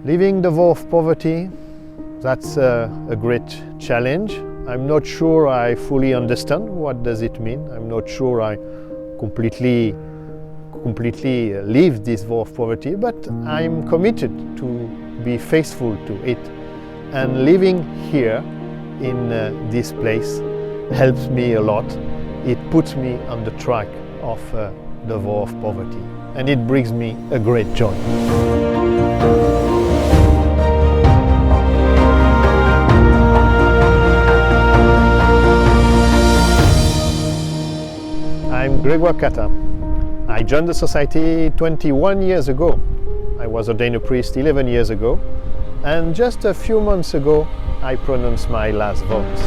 Living the vow of poverty, that's a great challenge. I'm not sure I fully understand what does it mean. I'm not sure I completely live this vow of poverty, but I'm committed to be faithful to it. And living here in this place helps me a lot. It puts me on the track of the vow of poverty, and it brings me a great joy. I'm Grégoire Cata. I joined the society 21 years ago. I was ordained a priest 11 years ago, and just a few months ago I pronounced my last vows.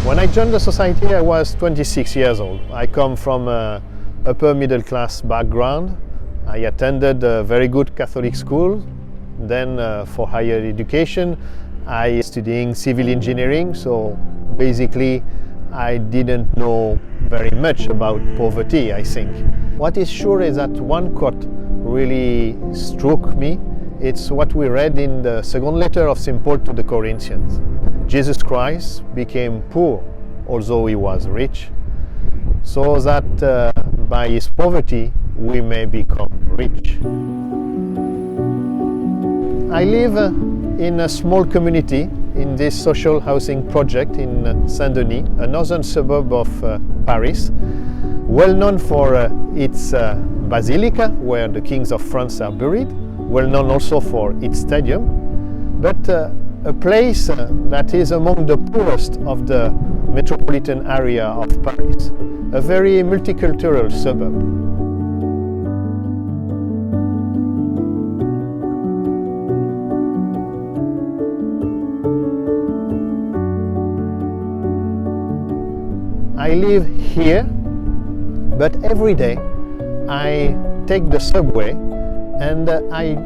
When I joined the society I was 26 years old. I come from an upper middle class background. I attended a very good Catholic school. Then for higher education I studying civil engineering, so basically I didn't know very much about poverty, I think. What is sure is that one quote really struck me. It's what we read in the second letter of St. Paul to the Corinthians. Jesus Christ became poor, although he was rich, so that by his poverty we may become rich. I live in a small community in this social housing project in Saint-Denis, a northern suburb of Paris, well known for its basilica, where the kings of France are buried, well known also for its stadium, but a place that is among the poorest of the metropolitan area of Paris, a very multicultural suburb. I live here, but every day I take the subway and I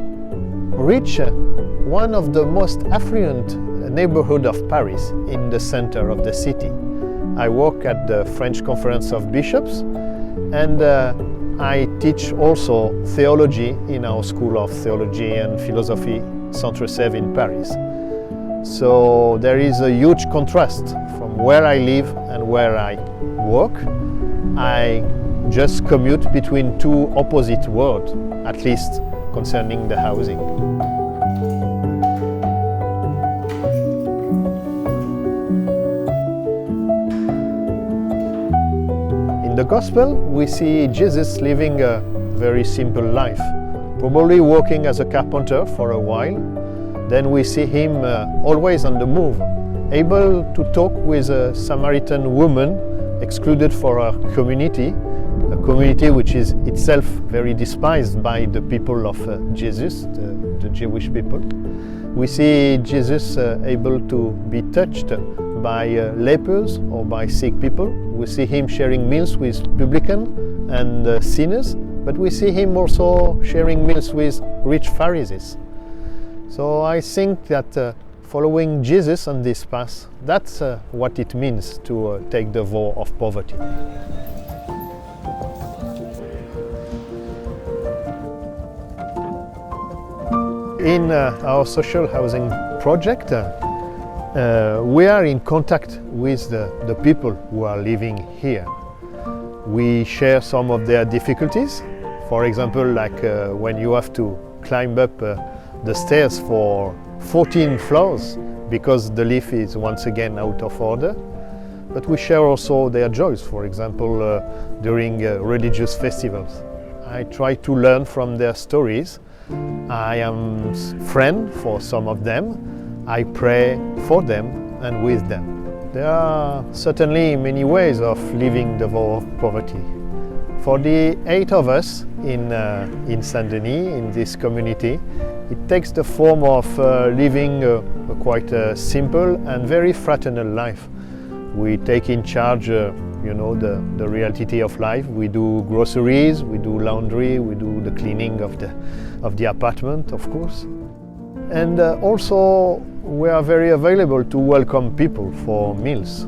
reach one of the most affluent neighborhoods of Paris in the center of the city. I work at the French Conference of Bishops, and I teach also theology in our School of Theology and Philosophy, Centre Sèvres in Paris. So there is a huge contrast from where I live and where I work. I just commute between two opposite worlds, at least concerning the housing. In the Gospel, we see Jesus living a very simple life, probably working as a carpenter for a while. Then we see him always on the move, able to talk with a Samaritan woman excluded for her community, a community which is itself very despised by the people of Jesus, the Jewish people. We see Jesus able to be touched by lepers or by sick people. We see him sharing meals with publicans and sinners, but we see him also sharing meals with rich Pharisees. So I think that following Jesus on this path, that's what it means to take the vow of poverty. In our social housing project, we are in contact with the people who are living here. We share some of their difficulties. For example, like when you have to climb up the stairs for 14 floors because the lift is once again out of order. But we share also their joys, for example, during religious festivals. I try to learn from their stories. I am friend for some of them. I pray for them and with them. There are certainly many ways of living the vow of poverty. For the 8 of us in Saint-Denis, in this community, it takes the form of living a quite simple and very fraternal life. We take in charge, the reality of life. We do groceries, we do laundry, we do the cleaning of the apartment, of course. And also, we are very available to welcome people for meals.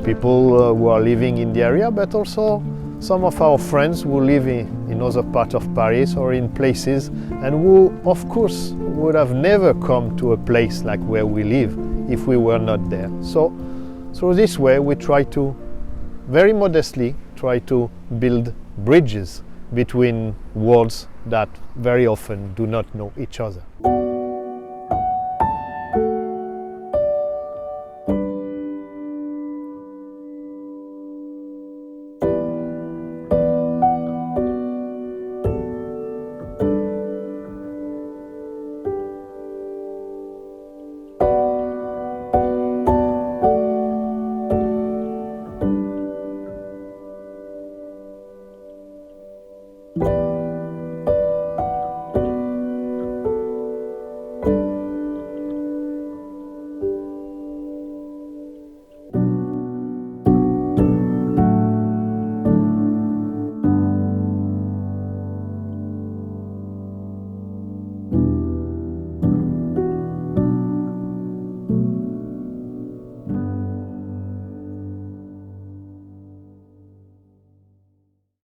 People who are living in the area, but also some of our friends who live in other parts of Paris or in places and who, of course, would have never come to a place like where we live if we were not there. So this way we try to, very modestly, try to build bridges between worlds that very often do not know each other. you.